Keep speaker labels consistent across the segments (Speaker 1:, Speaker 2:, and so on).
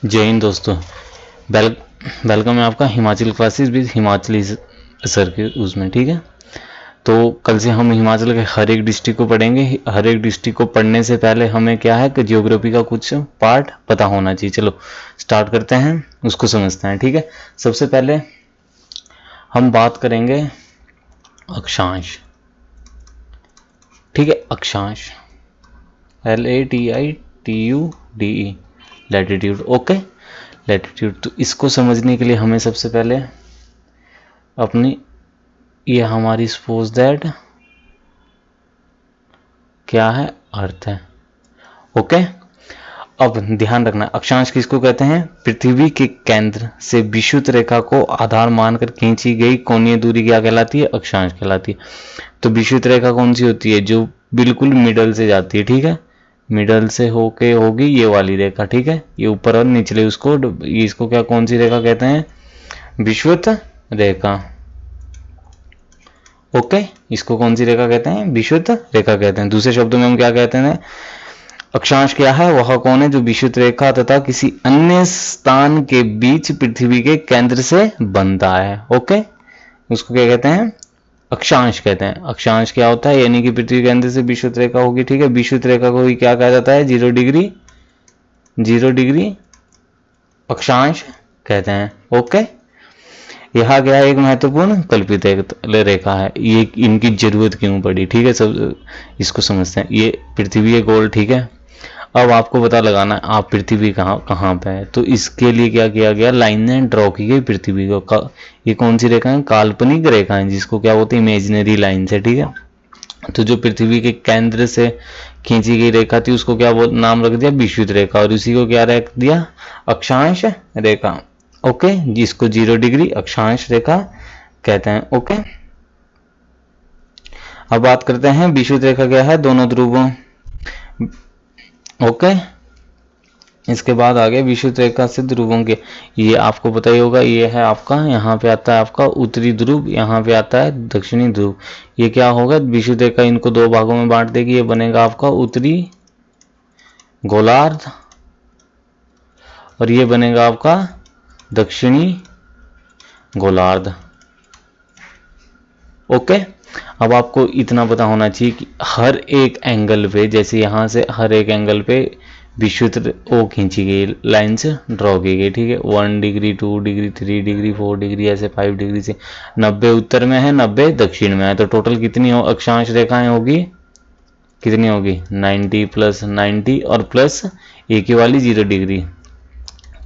Speaker 1: जय हिंद दोस्तों। वेलकम है आपका हिमाचल क्लासेस भी हिमाचली सर के उसमें। ठीक है, तो कल से हम हिमाचल के हर एक डिस्ट्रिक्ट को पढ़ेंगे। हर एक डिस्ट्रिक्ट को पढ़ने से पहले हमें क्या है कि ज्योग्राफी का कुछ पार्ट पता होना चाहिए। चलो स्टार्ट करते हैं, उसको समझते हैं। ठीक है, सबसे पहले हम बात करेंगे अक्षांश। ठीक है, अक्षांश LATITUDE, लैटिट्यूड। Okay, latitude. तो इसको समझने के लिए हमें सबसे पहले अपनी ये हमारी सपोज दैट क्या है, अर्थ है। ओके, अब ध्यान रखना, अक्षांश किसको कहते हैं? पृथ्वी के केंद्र से विषुवत रेखा को आधार मानकर खींची गई कोणीय दूरी क्या कहलाती है? अक्षांश कहलाती है। तो विषुवत रेखा कौन सी होती है? जो बिल्कुल मिडल से जाती है। ठीक है, मिडल से होके होगी ये वाली रेखा। ठीक है, ये ऊपर और निचले उसको, इसको क्या कौन सी रेखा कहते हैं? विषुवत रेखा। ओके, इसको कौन सी रेखा कहते हैं? विषुवत रेखा कहते हैं। दूसरे शब्दों में हम क्या कहते हैं? अक्षांश क्या है? वह कोण है जो विषुवत रेखा तथा किसी अन्य स्थान के बीच पृथ्वी के केंद्र से बनता है। ओके, उसको क्या कहते हैं? अक्षांश कहते हैं। अक्षांश क्या होता है? यानी कि पृथ्वी के केंद्र से विषुवत रेखा होगी। ठीक है, विषुवत रेखा को ही क्या कहा जाता है? 0 डिग्री, 0 डिग्री अक्षांश कहते हैं। ओके, यह क्या है? एक महत्वपूर्ण कल्पित रेखा है। ये इनकी जरूरत क्यों पड़ी? ठीक है, सब इसको समझते हैं। ये पृथ्वी है गोल। ठीक है, अब आपको पता लगाना है आप पृथ्वी कहाँ पे है। तो इसके लिए क्या किया गया? लाइनें ड्रॉ की गई पृथ्वी को। ये कौन सी रेखा है? काल्पनिक रेखा है, जिसको क्या बोलते हैं? इमेजिनरी लाइन से। ठीक है, तो जो पृथ्वी के केंद्र से खींची गई रेखा थी उसको क्या नाम रख दिया? विषुवत रेखा। और उसी को क्या रख दिया? अक्षांश रेखा। ओके, जिसको 0 डिग्री अक्षांश रेखा कहते हैं। ओके, अब बात करते हैं विषुवत रेखा क्या है? दोनों ध्रुवों। ओके, इसके बाद आगे विषुवत रेखा से ध्रुवों के, ये आपको पता ही होगा। ये है आपका, यहाँ पे आता है आपका उत्तरी ध्रुव, यहाँ पे आता है दक्षिणी ध्रुव। ये क्या होगा? विषुवत रेखा इनको दो भागों में बांट देगी। ये बनेगा आपका उत्तरी गोलार्ध और ये बनेगा आपका दक्षिणी गोलार्ध। ओके, अब आपको इतना पता होना चाहिए कि हर एक एंगल पे, जैसे यहाँ से हर एक एंगल पे विषुवत वो खींची गई, लाइन्स ड्रॉ की गई। ठीक है, 1 डिग्री, 2 डिग्री, 3 डिग्री, 4 डिग्री, ऐसे 5 डिग्री से 90 उत्तर में है, 90 दक्षिण में है। तो टोटल कितनी अक्षांश रेखाएं होगी? कितनी होगी? 90 प्लस 90 और प्लस एक ही वाली 0 डिग्री,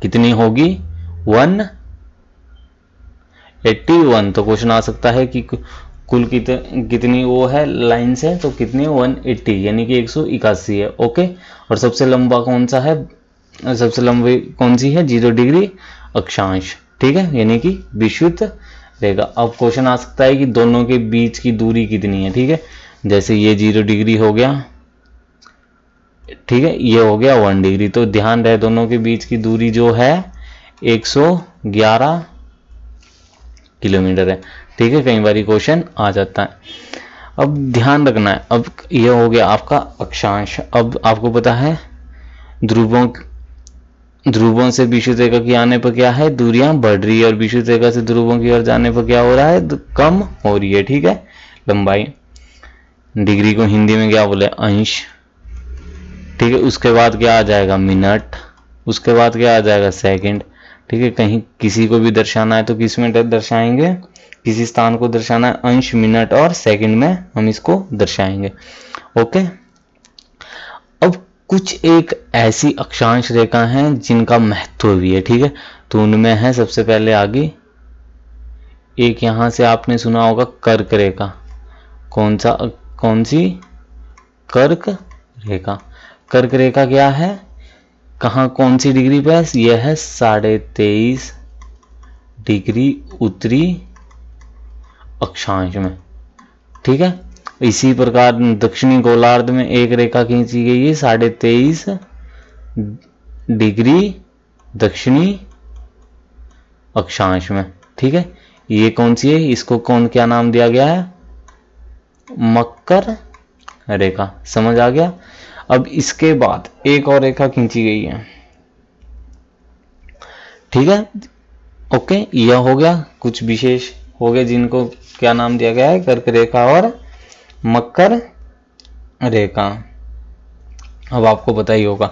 Speaker 1: कितनी होगी? 181। तो क्वेश्चन आ सकता है कि कुल कितनी वो है लाइन्स है, तो कितनी? 180, यानी कि 181 है। ओके, और सबसे लंबा कौन सा है? सबसे लंबी कौन सी है? 0 डिग्री अक्षांश। ठीक है, यानी कि विषुवत रेखा। अब क्वेश्चन आ सकता है कि दोनों के बीच की दूरी कितनी है। ठीक है, जैसे ये 0 डिग्री हो गया, ठीक है, ये हो गया 1 डिग्री। तो ध्यान रहे दोनों के बीच की दूरी जो है 111 किलोमीटर है। ठीक है, कई बार क्वेश्चन आ जाता है। अब ध्यान रखना है, अब ये हो गया आपका अक्षांश। अब आपको पता है ध्रुवों से विषुवत रेखा की आने पर क्या है? दूरियां बढ़ रही है, और विषुवत रेखा से ध्रुवों की ओर जाने पर क्या हो रहा है? कम हो रही है। ठीक है, लंबाई। डिग्री को हिंदी में क्या बोले? अंश। ठीक है, उसके बाद क्या आ जाएगा? मिनट। उसके बाद क्या आ जाएगा? सेकंड। ठीक है, कहीं किसी को भी दर्शाना है तो किस में दर्शाएंगे? किसी स्थान को दर्शाना है अंश, मिनट और सेकंड में हम इसको दर्शाएंगे। ओके, अब कुछ एक ऐसी अक्षांश रेखा हैं जिनका महत्व भी है। ठीक है, तो उनमें है सबसे पहले आगे एक, यहां से आपने सुना होगा कर्क रेखा। कौन सी? कर्क रेखा। कर्क रेखा क्या है? कहाँ कौन सी डिग्री पे? यह है 23.5 डिग्री उत्तरी अक्षांश में। ठीक है, इसी प्रकार दक्षिणी गोलार्ध में एक रेखा खींची गई है 23.5 डिग्री दक्षिणी अक्षांश में। ठीक है, ये कौन सी है? इसको क्या नाम दिया गया है? मकर रेखा। समझ आ गया? अब इसके बाद एक और रेखा खींची गई है, ठीक है, ओके। यह हो गया, कुछ विशेष हो गए जिनको क्या नाम दिया गया है, कर्क रेखा और मकर रेखा। अब आपको पता ही होगा।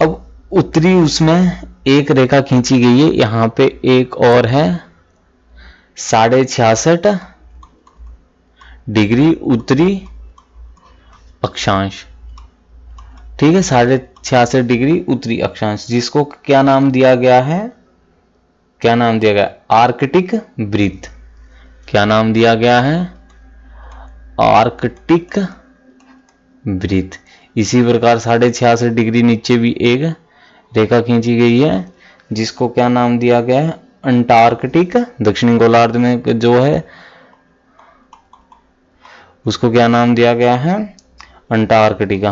Speaker 1: अब उत्तरी उसमें एक रेखा खींची गई है, यहां पे एक और है 66.5 डिग्री उत्तरी अक्षांश। ठीक है, 66.5 डिग्री उत्तरी अक्षांश, जिसको क्या नाम दिया गया है, क्या नाम दिया गया, आर्कटिक वृत्त। क्या नाम दिया गया है, आर्कटिक वृत्त। इसी प्रकार 66.5 डिग्री नीचे भी एक रेखा खींची गई है, जिसको क्या नाम दिया गया है, अंटार्कटिक। दक्षिणी गोलार्ध में जो है उसको क्या नाम दिया गया है, अंटार्कटिका।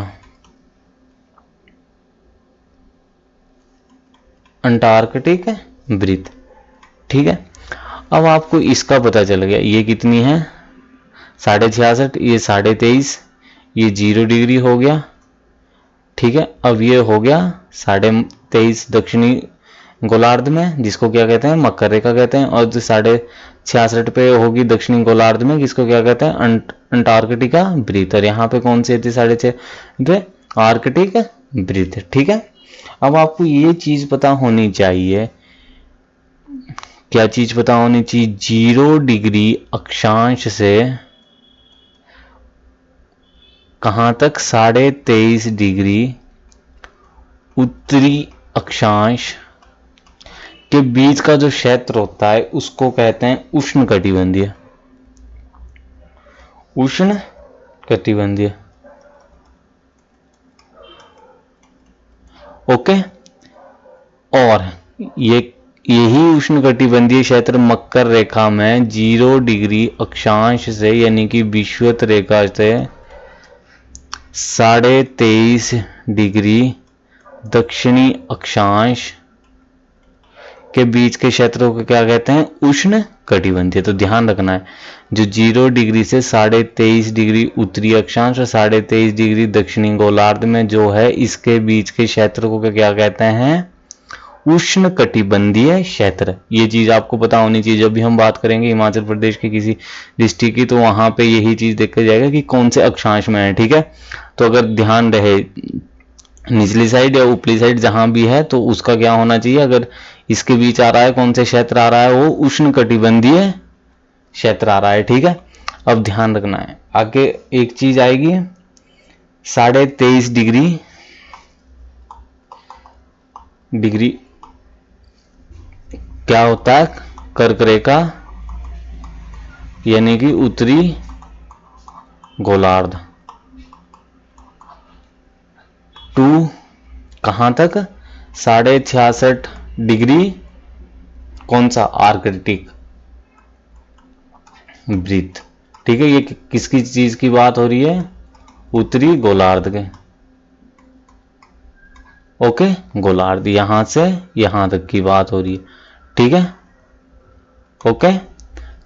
Speaker 1: अंटार्कटिक वृत्त। ठीक है, अब आपको इसका पता चल गया, ये कितनी है 66.5, ये 23.5, ये 0 डिग्री हो गया। ठीक है, अब ये हो गया 23.5 दक्षिणी गोलार्ध में, जिसको क्या कहते हैं, मकर रेखा कहते हैं। और जो 66.5 पे होगी दक्षिणी गोलार्ध में, जिसको क्या कहते हैं, अंटार्कटिका वृत्त। और यहाँ पे कौन सी थी 6.5 पे, आर्कटिक वृत्त। ठीक है, अब आपको ये चीज पता होनी चाहिए, क्या चीज पता होनी चाहिए, 0 डिग्री अक्षांश से कहां तक, 23.5 डिग्री उत्तरी अक्षांश के बीच का जो क्षेत्र होता है उसको कहते हैं उष्णकटिबंधीय। उष्णकटिबंधीय, ओके। और यही उष्णकटिबंधीय क्षेत्र मकर रेखा में 0 डिग्री अक्षांश से, यानी कि विषुवत रेखा से 23.5 डिग्री दक्षिणी अक्षांश के बीच के क्षेत्र को क्या कहते हैं, उष्ण कटिबंधीय। तो ध्यान रखना है, जो 0 डिग्री से 23.5 डिग्री उत्तरी अक्षांश और 23.5 डिग्री दक्षिणी गोलार्ध में जो है, इसके बीच के क्षेत्र को क्या कहते हैं, उष्ण कटिबंधीय क्षेत्र। ये चीज आपको पता होनी चाहिए। जब भी हम बात करेंगे हिमाचल प्रदेश के किसी डिस्ट्रिक्ट की, तो वहां पे यही चीज देखा जाएगा कि कौन से अक्षांश में है। ठीक है, तो अगर ध्यान रहे निचली साइड या ऊपरी साइड जहां भी है, तो उसका क्या होना चाहिए, अगर इसके बीच आ रहा है, कौन से क्षेत्र आ रहा है, वो उष्ण कटिबंधीय क्षेत्र आ रहा है। ठीक है, अब ध्यान रखना है, आगे एक चीज आएगी 23.5 डिग्री क्या होता है, कर्क रेखा, यानी कि उत्तरी गोलार्ध टू कहां तक, 66.5 डिग्री कौन सा, आर्कटिक वृत्त। ठीक है, ये किसकी चीज की बात हो रही है, उत्तरी गोलार्ध के, ओके, गोलार्ध, यहां से यहां तक की बात हो रही है। ठीक है, ओके,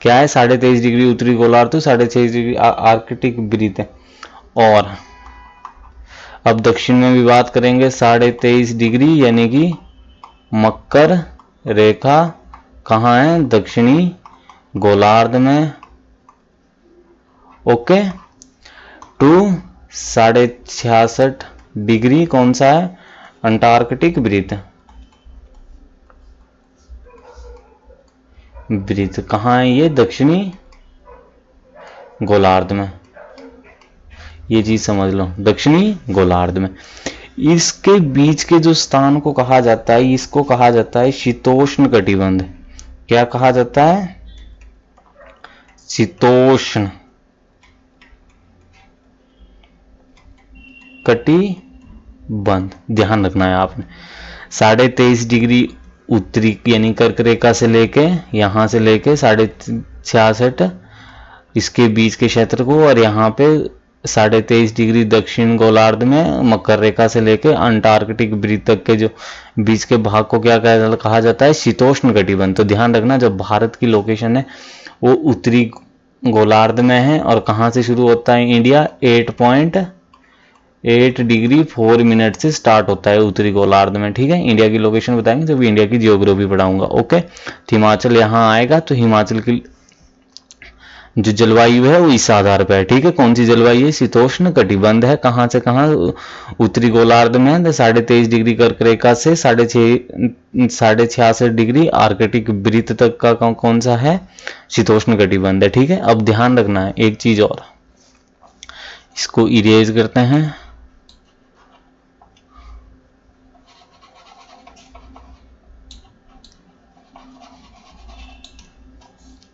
Speaker 1: क्या है 23.5 डिग्री उत्तरी गोलार्ध तो 6.5 डिग्री आर्कटिक वृत्त है। और अब दक्षिण में भी बात करेंगे, 23.5 डिग्री यानी कि मकर रेखा कहाँ है, दक्षिणी गोलार्ध में, ओके। टू 66.5 डिग्री कौन सा है, अंटार्कटिक वृत्त। वृत्त कहाँ है ये, दक्षिणी गोलार्ध में। ये चीज समझ लो, दक्षिणी गोलार्ध में। इसके बीच के जो स्थान को कहा जाता है, इसको कहा जाता है शीतोष्ण कटिबंध। क्या कहा जाता है, शीतोष्ण कटिबंध। ध्यान रखना है आपने, 23.5 डिग्री उत्तरी यानी कर्क रेखा से लेके यहां से लेके 66.5 इसके बीच के क्षेत्र को, और यहाँ पे 23.5 डिग्री दक्षिण गोलार्ध में मकर रेखा से लेके अंटार्कटिक वृत्त तक के जो बीच के भाग को क्या कहा जाता है, शीतोष्ण कटिबंध। तो ध्यान रखना, जब भारत की लोकेशन है वो उत्तरी गोलार्ध में है, और कहां से शुरू होता है इंडिया, 8.5 8 डिग्री 4 मिनट से स्टार्ट होता है उत्तरी गोलार्ध में। ठीक है, इंडिया की लोकेशन बताएंगे जब इंडिया की जियोग्राफी पढ़ाऊंगा। ओके, तो हिमाचल यहाँ आएगा, तो हिमाचल की जो जलवायु है वो इस आधार पर है। ठीक है, कौन सी जलवायु है? शीतोष्ण कटिबंध है। कहाँ से कहाँ? उत्तरी गोलार्ध में 23.5 डिग्री कर्क रेखा से 66.5 डिग्री आर्कटिक वृत्त तक का कौन सा है? शीतोष्ण कटिबंध है। ठीक है, अब ध्यान रखना है एक चीज और, इसको इरेज करते हैं।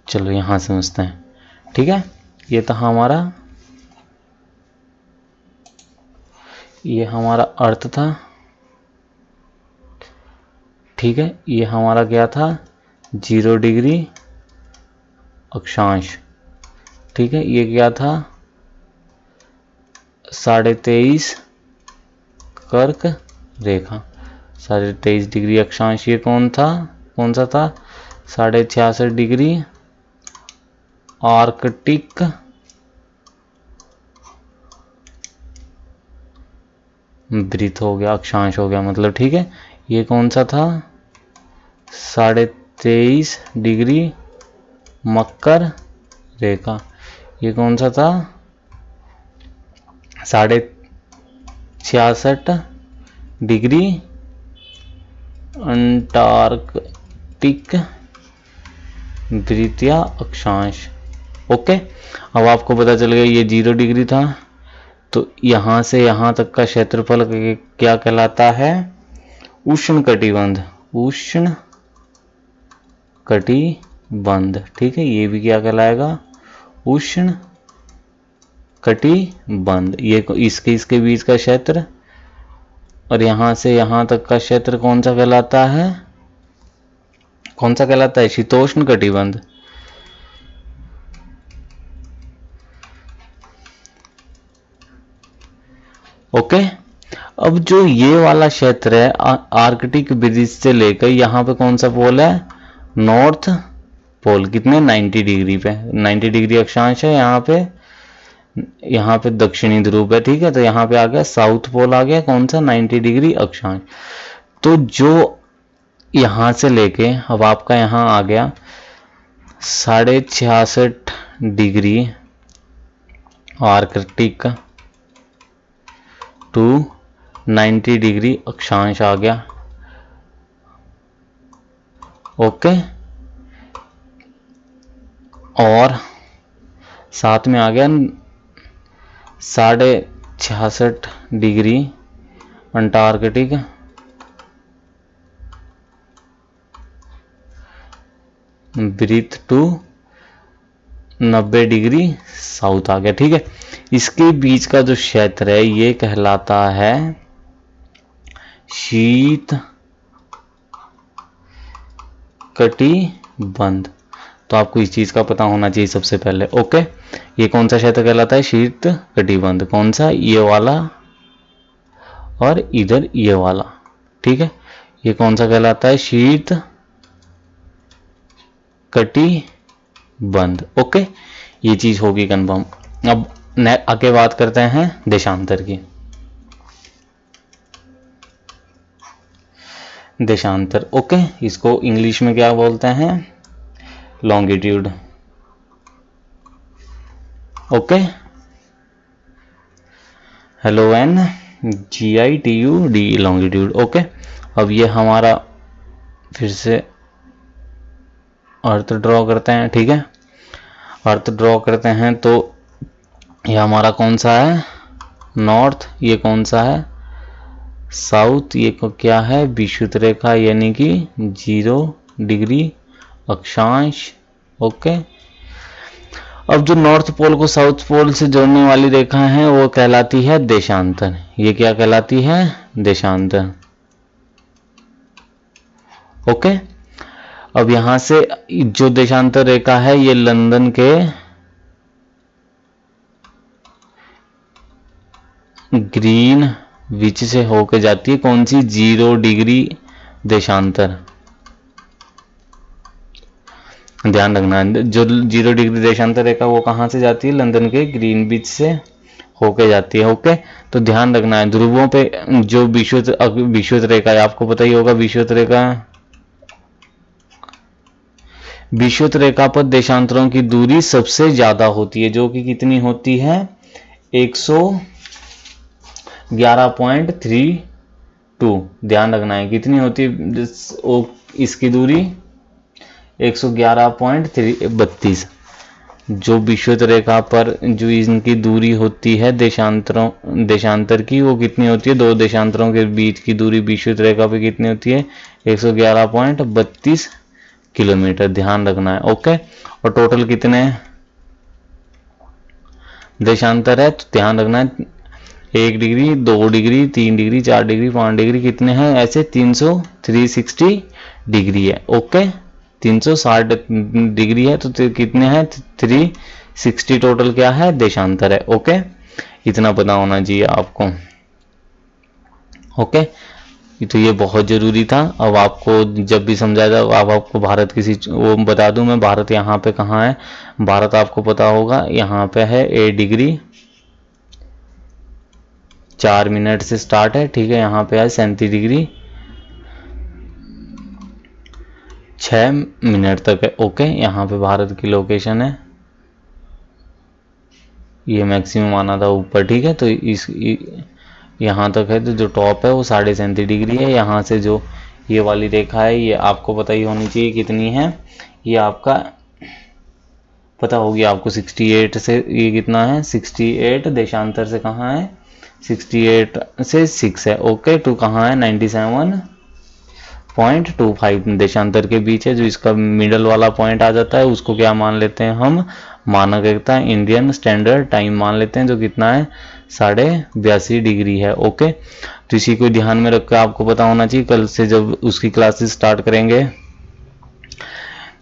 Speaker 1: चलो यहां समझते हैं। ठीक है, ये था हमारा, ये हमारा अर्थ था। ठीक है, ये हमारा क्या था? 0 डिग्री अक्षांश। ठीक है, ये क्या था? 23.5 कर्क रेखा, 23.5 डिग्री अक्षांश। ये कौन था? कौन सा था? 66.5 डिग्री आर्कटिक वृत्त हो गया, अक्षांश हो गया मतलब। ठीक है, ये कौन सा था? 23.5 डिग्री मकर रेखा। ये कौन सा था? 66.5 डिग्री अंटार्कटिक वृत्त या अक्षांश। ओके, अब आपको पता चल गया ये 0 डिग्री था, तो यहां से यहां तक का क्षेत्रफल क्या कहलाता है? उष्ण कटिबंध, उष्ण कटिबंध। ठीक है, ये भी क्या कहलाएगा? उष्ण कटिबंध। ये इसके बीच का क्षेत्र और यहां से यहां तक का क्षेत्र कौन सा कहलाता है? कौन सा कहलाता है? शीतोष्ण कटिबंध। ओके, अब जो ये वाला क्षेत्र है आर्कटिक ब्रिज से लेकर यहां पे कौन सा पोल है? North pole. कितने? 90 डिग्री पे, 90 डिग्री अक्षांश है यहाँ पे दक्षिणी ध्रुव है। ठीक है, तो यहाँ पे आ गया साउथ पोल, आ गया कौन सा? 90 डिग्री अक्षांश। तो जो यहां से लेके अब आपका यहां आ गया 66.5 डिग्री आर्कटिक टू 90 डिग्री अक्षांश आ गया। ओके, और साथ में आ गया 66.5 डिग्री अंटार्कटिक वृत्त टू 90 डिग्री साउथ आ गया। ठीक है, इसके बीच का जो क्षेत्र है ये कहलाता है शीत कटिबंध। तो आपको इस चीज का पता होना चाहिए सबसे पहले। ओके, ये कौन सा क्षेत्र कहलाता है? शीत कटिबंध। कौन सा? ये वाला और इधर ये वाला। ठीक है, ये कौन सा कहलाता है? शीत कटिबंध। ओके, ये चीज होगी कंफर्म। अब आगे बात करते हैं देशांतर की। देशांतर, ओके, इसको इंग्लिश में क्या बोलते हैं? Longitude. Okay, LONGITUD, longitude. Okay, अब ये हमारा फिर से अर्थ ड्रॉ करते हैं। ठीक है, अर्थ ड्रॉ करते हैं तो ये हमारा कौन सा है? नॉर्थ। ये कौन सा है? साउथ। ये क्या है? विषुवत रेखा यानी कि 0 डिग्री अक्षांश। ओके, अब जो नॉर्थ पोल को साउथ पोल से जोड़ने वाली रेखा है वो कहलाती है देशांतर। ये क्या कहलाती है? देशांतर। ओके, अब यहां से जो देशांतर रेखा है ये लंदन के ग्रीन विच से होकर जाती है। कौन सी? 0 डिग्री देशांतर। ध्यान रखना, जो 0 डिग्री देशांतर रेखा वो कहां से जाती है? लंदन के ग्रीन विच से होके जाती है। ओके, तो ध्यान रखना है ध्रुवों पे जो विषुवत रेखा है, आपको पता ही होगा विषुवत रेखा, विषुवत रेखा पर देशांतरों की दूरी सबसे ज्यादा होती है, जो कि कितनी होती है 111.32। ध्यान रखना है कितनी होती है इसकी दूरी 111.32। जो विषुवत रेखा पर जो इनकी दूरी होती है देशांतर की, वो कितनी होती है, दो देशांतरों के बीच की दूरी विषुवत रेखा पे कितनी होती है 111.32 किलोमीटर। ध्यान रखना है। ओके, और टोटल कितने देशांतर है, तो ध्यान रखना है 1 degree, 2 degree, 3 degree, 4 degree, 5 degree, कितने हैं ऐसे 360 डिग्री है। ओके, 360 डिग्री है, तो कितने हैं 360 टोटल क्या है देशांतर है। ओके, इतना पता होना चाहिए आपको। ओके, तो ये बहुत जरूरी था। अब आपको जब भी समझाया जाए, अब आपको भारत की वो बता दूं मैं, भारत यहाँ पे कहाँ है, भारत आपको पता होगा यहाँ पे है 8 डिग्री 4 मिनट से स्टार्ट है, ठीक है, यहाँ पे है 37 डिग्री 6 मिनट तक है। ओके, यहाँ पे भारत की लोकेशन है, ये मैक्सिमम आना था ऊपर, ठीक है, तो यहाँ तक है, तो जो टॉप है वो 37.5 डिग्री है। यहाँ से जो ये वाली रेखा है, ये आपको पता ही होनी चाहिए कितनी है, ये आपका पता होगी आपको 68 से, ये कितना है 68 देशांतर से कहाँ है 68 से 6 है। ओके, टू कहाँ है 97.25 देशांतर के बीच है। जो इसका मिडल वाला पॉइंट आ जाता है उसको क्या मान लेते हैं हम, मानक एकता इंडियन स्टैंडर्ड टाइम मान लेते हैं, जो कितना है 82.5 डिग्री है। ओके, तो इसी को ध्यान में रखकर आपको पता होना चाहिए, कल से जब उसकी क्लासेस स्टार्ट करेंगे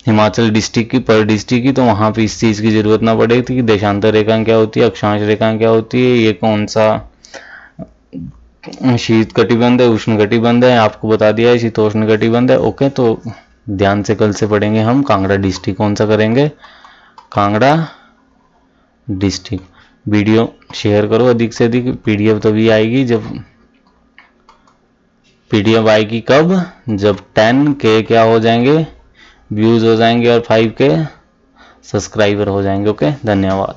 Speaker 1: हिमाचल डिस्ट्रिक्ट की, पर डिस्ट्रिक्ट की, तो वहां पे इस चीज की जरूरत ना पड़ेगी कि देशांतर रेखाएं क्या होती है, अक्षांश रेखाएं क्या होती है, ये कौन सा शीत कटिबंध है, उष्ण कटिबंध है, आपको बता दिया है शीतोष्ण कटिबंध है। ओके, तो ध्यान से कल से पढ़ेंगे हम कांगड़ा डिस्ट्रिक्ट, कौन सा करेंगे कांगड़ा डिस्ट्रिक्ट। वीडियो शेयर करो अधिक से अधिक, पीडीएफ तभी आएगी जब, पीडीएफ आएगी कब, जब 10 के क्या हो जाएंगे व्यूज हो जाएंगे और 5 के सब्सक्राइबर हो जाएंगे। ओके, धन्यवाद।